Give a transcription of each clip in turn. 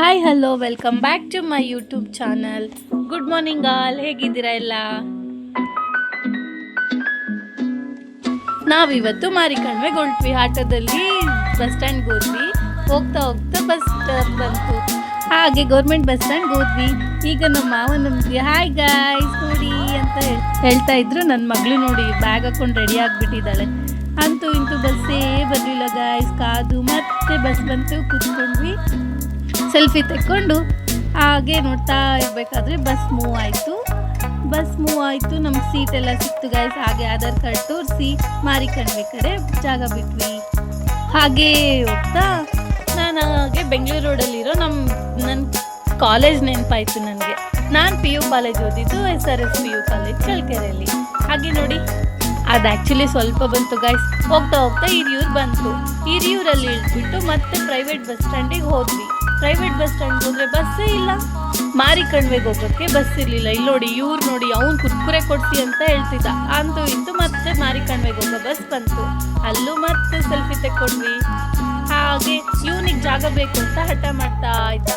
Hi hello welcome back to my YouTube channel. Good morning all, ಹೇಗಿದ್ದೀರಾ ಎಲ್ಲ? ನಾವಿವತ್ತು ಮಾರಿಕಣ್ವೆ ಹೊರಟ್ವಿ. ಆಟೋದಲ್ಲಿ ಬಸ್ ಸ್ಟ್ಯಾಂಡ್ಗೆ ಹೋದ್ವಿ. ಹೋಗ್ತಾ ಹೋಗ್ತಾ ಬಸ್ ಬಂತು, ಹಾಗೆ ಗೌರ್ಮೆಂಟ್ ಬಸ್ ಸ್ಟ್ಯಾಂಡ್ಗೆ ಹೋದ್ವಿ. ಈಗ ನಮ್ಮ ಮಾವ ನಮ್ಗೆ ಹಾಯ್ ಗಾಯ್ಸ್ ನೋಡಿ ಅಂತ ಹೇಳ್ತಾ ಇದ್ರು. ನನ್ನ ಮಗಳು ನೋಡಿ ಬ್ಯಾಗ್ ಹಾಕೊಂಡು ರೆಡಿ ಆಗಿಬಿಟ್ಟಿದ್ದಾಳೆ. ಅಂತೂ ಇಂತೂ ಬಸ್ಸೇ ಬರಲಿಲ್ಲ ಗಾಯ್ಸ್. ಕಾದು ಮತ್ತೆ ಬಸ್ ಬಂತು, ಕೂತ್ಕೊಂಡ್ವಿ, ಸೆಲ್ಫಿ ತೆಕ್ಕೊಂಡು ಹಾಗೆ ನೋಡ್ತಾ ಇರಬೇಕಾದ್ರೆ ಬಸ್ ಮೂವ್ ಆಯಿತು. ನಮ್ಗೆ ಸೀಟ್ ಎಲ್ಲ ಸಿಕ್ತು ಗಾಯ್ಸ್. ಹಾಗೆ ಆಧಾರ್ ಕಾರ್ಡ್ ತೋರಿಸಿ ಮಾರಿಕಣ್ವೆ ಕಡೆ ಜಾಗ ಬಿಟ್ವಿ. ಹಾಗೆ ಹೋಗ್ತಾ ನಾನು ಹಾಗೆ ಬೆಂಗಳೂರು ರೋಡಲ್ಲಿರೋ ನನ್ನ ಕಾಲೇಜ್ ನೆನಪಾಯಿತು ನನಗೆ. ನಾನು PU ಕಾಲೇಜ್ ಓದಿದ್ದು SRS PU ಕಾಲೇಜ್ ಚಳ್ಳಕೆರೆಯಲ್ಲಿ. ಹಾಗೆ ನೋಡಿ ಅದು ಆ್ಯಕ್ಚುಲಿ ಸ್ವಲ್ಪ ಬಂತು ಗಾಯ್ಸ್. ಹೋಗ್ತಾ ಹೋಗ್ತಾ ಹಿರಿಯೂರು ಬಂತು. ಹಿರಿಯೂರಲ್ಲಿ ಇಳಿದ್ಬಿಟ್ಟು ಮತ್ತೆ ಪ್ರೈವೇಟ್ ಬಸ್ ಸ್ಟ್ಯಾಂಡಿಗೆ ಹೋದ್ವಿ. ಪ್ರೈವೇಟ್ ಬಸ್ ಸ್ಟ್ಯಾಂಡ್ಗೆ ಹೋದ್ರೆ ಬಸ್ಸೇ ಇಲ್ಲ. ಮಾರಿಕಣ್ವೆಗೆ ಹೋಗೋಕ್ಕೆ ಬಸ್ ಇರಲಿಲ್ಲ. ಇಲ್ಲಿ ನೋಡಿ ಇವ್ರು ನೋಡಿ ಅವ್ನು ಕುರ್ಕುರೆ ಕೊಡ್ತಿ ಅಂತ ಹೇಳ್ತಿದ್ದ. ಅಂತೂ ಇಂತೂ ಮತ್ತೆ ಮಾರಿಕಣ್ವೆಗೆ ಹೋಗೋ ಬಸ್ ಬಂತು. ಅಲ್ಲೂ ಮತ್ತೆ ಸೆಲ್ಫಿ ತೆಕ್ಕೊಂಡ್ವಿ. ಹಾಗೆ ಇವನಿಗೆ ಜಾಗ ಬೇಕು ಅಂತ ಹಠ ಮಾಡ್ತಾ ಇದ್ದ.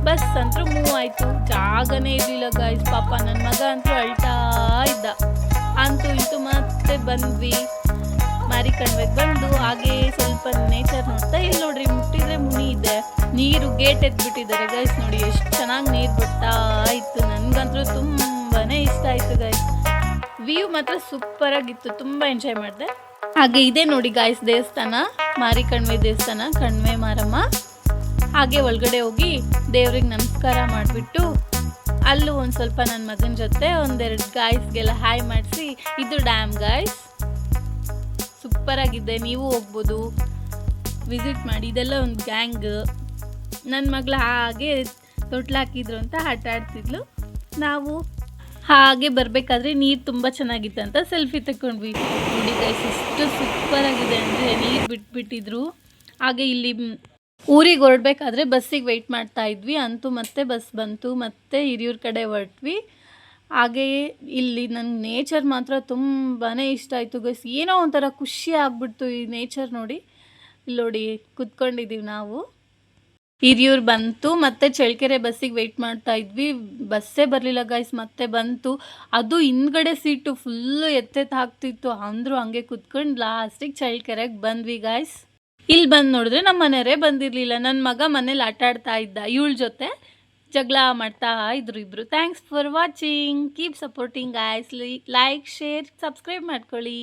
ಬಸ್ ಅಂತೂ ಮೂವ್ ಆಯಿತು. ಜಾಗನೇ ಇರಲಿಲ್ಲ ಗಾಯ್ಸ್. ಪಾಪ ನನ್ನ ಮಗ ಅಂತೂ ಅಳ್ತಾ ಇದ್ದ. ಅಂತೂ ಇಂತೂ ಮತ್ತೆ ಬಂದ್ವಿ. ಮಾರಿಕಣ್ವೆಗೆ ಬಂದು ಹಾಗೆ ಸ್ವಲ್ಪ ನೇಚರ್ ನೋಡ್ತಾ, ಇಲ್ಲಿ ನೋಡ್ರಿ ಮುಟ್ಟಿದ್ರೆ ಮುನಿ ಇದೆ, ನೀರು ಗೇಟ್ ಎತ್ಬಿಟ್ಟಿದ್ದಾರೆ ಗೈಸ್. ನೋಡಿ ಎಷ್ಟು ಚೆನ್ನಾಗಿ ನೀರು ಬಿಡ್ತಾ ಇತ್ತು. ನನಗಂತೂ ತುಂಬಾನೇ ಇಷ್ಟ ಆಯಿತು ಗೈಸ್. ವ್ಯೂ ಮಾತ್ರ ಸೂಪರ್ ಆಗಿತ್ತು, ತುಂಬ ಎಂಜಾಯ್ ಮಾಡಿದೆ. ಹಾಗೆ ಇದೆ ನೋಡಿ ಗಾಯ್ಸ್ ದೇವಸ್ಥಾನ, ಮಾರಿಕಣ್ವೆ ದೇವಸ್ಥಾನ, ಕಣ್ವೆ ಮಾರಮ್ಮ. ಹಾಗೆ ಒಳಗಡೆ ಹೋಗಿ ದೇವ್ರಿಗೆ ನಮಸ್ಕಾರ ಮಾಡಿಬಿಟ್ಟು ಅಲ್ಲೂ ಒಂದು ಸ್ವಲ್ಪ ನನ್ನ ಮಗನ ಜೊತೆ ಒಂದೆರಡು ಗಾಯ್ಸ್ಗೆಲ್ಲ ಹಾಯ್ ಮಾಡಿಸಿ, ಇದು ಡ್ಯಾಮ್ ಗಾಯ್ಸ್, ಸೂಪರ್ ಆಗಿದೆ, ನೀವು ಹೋಗ್ಬೋದು, ವಿಸಿಟ್ ಮಾಡಿ. ಇದೆಲ್ಲ ಒಂದು ಗ್ಯಾಂಗ್. ನನ್ನ ಮಗಳು ಹಾಗೆ ತೊಟ್ಲಾಕಿದ್ರು ಅಂತ ಆಟ ಆಡ್ತಿದ್ಲು. ನಾವು ಹಾಗೆ ಬರಬೇಕಾದ್ರೆ ನೀರು ತುಂಬ ಚೆನ್ನಾಗಿತ್ತು ಅಂತ ಸೆಲ್ಫಿ ತಗೊಂಡ್ವಿ. ನೋಡಿ ಗೈಸ್ ಎಷ್ಟು ಸೂಪರ್ ಆಗಿದೆ ಅಂದರೆ ನೀರು ಬಿಟ್ಬಿಟ್ಟಿದ್ರು. ಹಾಗೆ ಇಲ್ಲಿ ಊರಿಗೆ ಹೊರಡ್ಬೇಕಾದ್ರೆ ಬಸ್ಸಿಗೆ ವೆಯ್ಟ್ ಮಾಡ್ತಾ ಇದ್ವಿ. ಅಂತೂ ಮತ್ತೆ ಬಸ್ ಬಂತು, ಮತ್ತೆ ಹಿರಿಯೂರು ಕಡೆ ಹೊರಟ್ವಿ. ಹಾಗೆಯೇ ಇಲ್ಲಿ ನನಗೆ ನೇಚರ್ ಮಾತ್ರ ತುಂಬಾ ಇಷ್ಟ ಆಯಿತು ಗೈಸ್. ಏನೋ ಒಂಥರ ಖುಷಿ ಆಗ್ಬಿಡ್ತು ಈ ನೇಚರ್ ನೋಡಿ. ಇಲ್ಲಿ ನೋಡಿ ಕುತ್ಕೊಂಡಿದ್ದೀವಿ ನಾವು. ಹಿರಿಯೂರು ಬಂತು, ಮತ್ತೆ ಚಳ್ಳಕೆರೆ ಬಸ್ಸಿಗೆ ವೆಯ್ಟ್ ಮಾಡ್ತಾ ಇದ್ವಿ. ಬಸ್ಸೇ ಬರಲಿಲ್ಲ ಗೈಸ್. ಮತ್ತೆ ಬಂತು, ಅದು ಹಿಂದ್ಗಡೆ ಸೀಟು ಫುಲ್ಲು ಎತ್ತೆತ್ತು ಹಾಕ್ತಿತ್ತು. ಅಂದರೂ ಹಂಗೆ ಕುತ್ಕೊಂಡು ಲಾಸ್ಟಿಗೆ ಚಳ್ಳಕೆರೆಗೆ ಬಂದ್ವಿ ಗಾಯ್ಸ್. ಇಲ್ಲಿ ಬಂದು ನೋಡಿದ್ರೆ ನಮ್ಮ ಮನೆಯವರೇ ಬಂದಿರಲಿಲ್ಲ. ನನ್ನ ಮಗ ಮನೇಲಿ ಆಟ ಆಡ್ತಾ ಇದ್ದ, ಇವಳ ಜೊತೆ ಜಗಳ ಮಾಡ್ತಾ ಇದ್ರು ಇಬ್ರು. Thanks for watching, keep supporting guys. Like, share, subscribe ಮಾಡ್ಕೊಳ್ಳಿ.